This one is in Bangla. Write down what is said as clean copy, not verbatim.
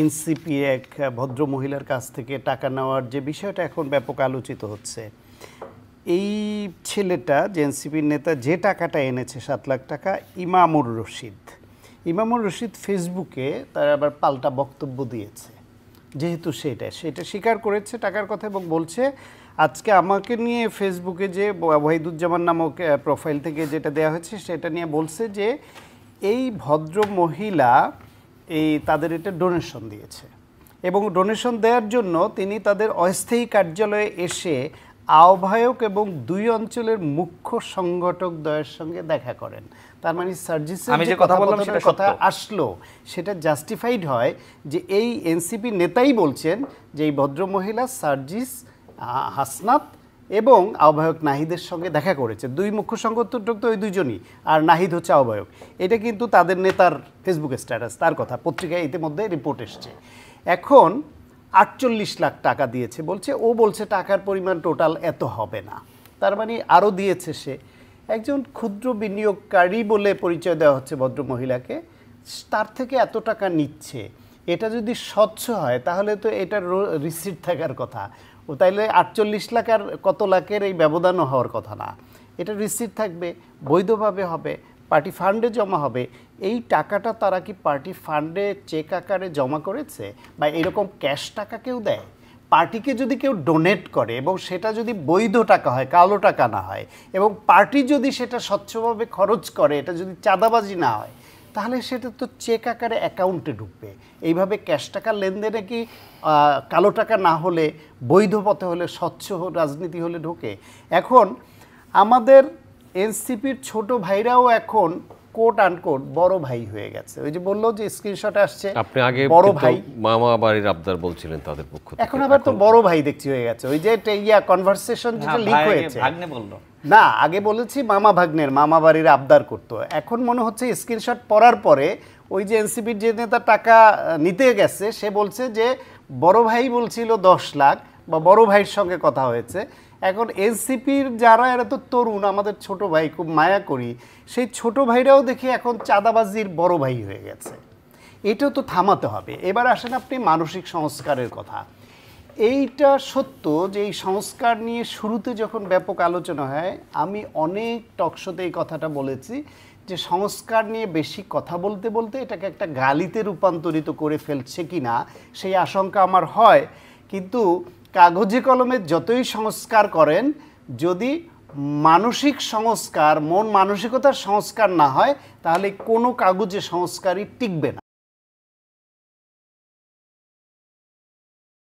এনসিপি এক ভদ্র মহিলার কাছ থেকে টাকা নেওয়ার যে বিষয়টা এখন ব্যাপক আলোচিত হচ্ছে, এই ছেলেটা যে এনসিপির নেতা যে টাকাটা এনেছে 7 লাখ টাকা, ইমামুর রশিদ ফেসবুকে তার আবার পাল্টা বক্তব্য দিয়েছে, যেহেতু সেটা স্বীকার করেছে টাকার কথা এবং বলছে আজকে আমাকে নিয়ে ফেসবুকে যে ওয়াহিদুজ্জামান নামক প্রোফাইল থেকে যেটা দেওয়া হয়েছে সেটা নিয়ে বলছে যে এই ভদ্র মহিলা তাদের এটা ডোনেশন দিয়েছে এবং ডোনেশন দেওয়ার জন্য তিনি তাদের অস্থায়ী কার্যালয়ে এসে আহ্বায়ক এবং 2 অঞ্চলের মুখ্য সংগঠক দ্বয়ের সঙ্গে দেখা করেন। তার মানে সার্জিসের যে কথা আসলো সেটা জাস্টিফাইড হয় যে এই এনসিপি নেতাই বলছেন যে এই ভদ্রমহিলা সার্জিস, হাসনাত এবং আহ্বায়ক নাহিদের সঙ্গে দেখা করেছে। 2 মুখ্য সংগঠক তো ওই 2জনই, আর নাহিদ হচ্ছে আহ্বায়ক। এটা কিন্তু তাদের নেতার ফেসবুক স্ট্যাটাস, তার কথা পত্রিকায় ইতিমধ্যে রিপোর্ট এসছে। এখন 48 লাখ টাকা দিয়েছে বলছে, ও বলছে টাকার পরিমাণ টোটাল এত হবে না, তার মানে আরও দিয়েছে সে। একজন ক্ষুদ্র বিনিয়োগকারী বলে পরিচয় দেওয়া হচ্ছে ভদ্রমহিলাকে, তার থেকে এত টাকা নিচ্ছে। এটা যদি স্বচ্ছ হয় তাহলে তো এটার রিসিট থাকার কথা, ও তাইলে 48 লাখ আর কত লাখের এই ব্যবধানও হওয়ার কথা না। এটা রিসিট থাকবে, বৈধভাবে হবে, পার্টি ফান্ডে জমা হবে। এই টাকাটা তারা কি পার্টি ফান্ডে চেক আকারে জমা করেছে বা এরকম ক্যাশ টাকা কেউ দেয়? পার্টিকে যদি কেউ ডোনেট করে এবং সেটা যদি বৈধ টাকা হয়, কালো টাকা না হয়, এবং পার্টি যদি সেটা স্বচ্ছভাবে খরচ করে, এটা যদি চাঁদাবাজি না হয়, তাহলে সেটা তো চেক আকারে অ্যাকাউন্টে ঢুকবে। এইভাবে ক্যাশ টাকার লেনদেনে কি কালো টাকা না হলে, বৈধ পথে হলে, স্বচ্ছ রাজনীতি হলে ঢোকে? এখন আমাদের এনসিপির ছোট ভাইরাও এখন কোট আনকোট বড় ভাই হয়ে গেছে। ওই যে বললো যে স্ক্রিনশট আসছে, আপনি আগে বড় ভাই মামা বাড়ির আবদার বলছিলেন তাদের পক্ষ থেকে, এখন আবার তো বড় ভাই দেখছি হয়ে গেছে। ওই যে কনভারসেশন যেটা লিক হয়েছে, ভাগ্নে বললো না, আগে বলেছি মামা ভাগ্নের মামা বাড়ির আবদার করতো, এখন মনে হচ্ছে স্ক্রিনশট পড়ার পরে ওই যে এনসিপির যে নেতা টাকা নিতে গেছে সে বলছে যে বড় ভাই বলছিল 10 লাখ বা বড় ভাইয়ের সঙ্গে কথা হয়েছে। এখন এনসিপির যারা এরা তো তরুণ, আমাদের ছোট ভাই, খুব মায়া করি, সেই ছোট ভাইরাও দেখি এখন চাঁদাবাজির বড় ভাই হয়ে গেছে। এটাও তো থামাতে হবে। এবার আসেন আপনি মানসিক সংস্কারের কথা। এইটা সত্য যে এই সংস্কার নিয়ে শুরুতে যখন ব্যাপক আলোচনা হয়, আমি অনেক টকশোতে এই কথাটা বলেছি যে সংস্কার নিয়ে বেশি কথা বলতে বলতে এটাকে একটা গালিতে রূপান্তরিত করে ফেলছে কি না সেই আশঙ্কা আমার হয়। কিন্তু কাগজে কলমে যতই সংস্কার করেন, যদি মানসিক সংস্কার, মন মানসিকতার সংস্কার না হয়, তাহলে কোনো কাগজে সংস্কারই টিকবে না।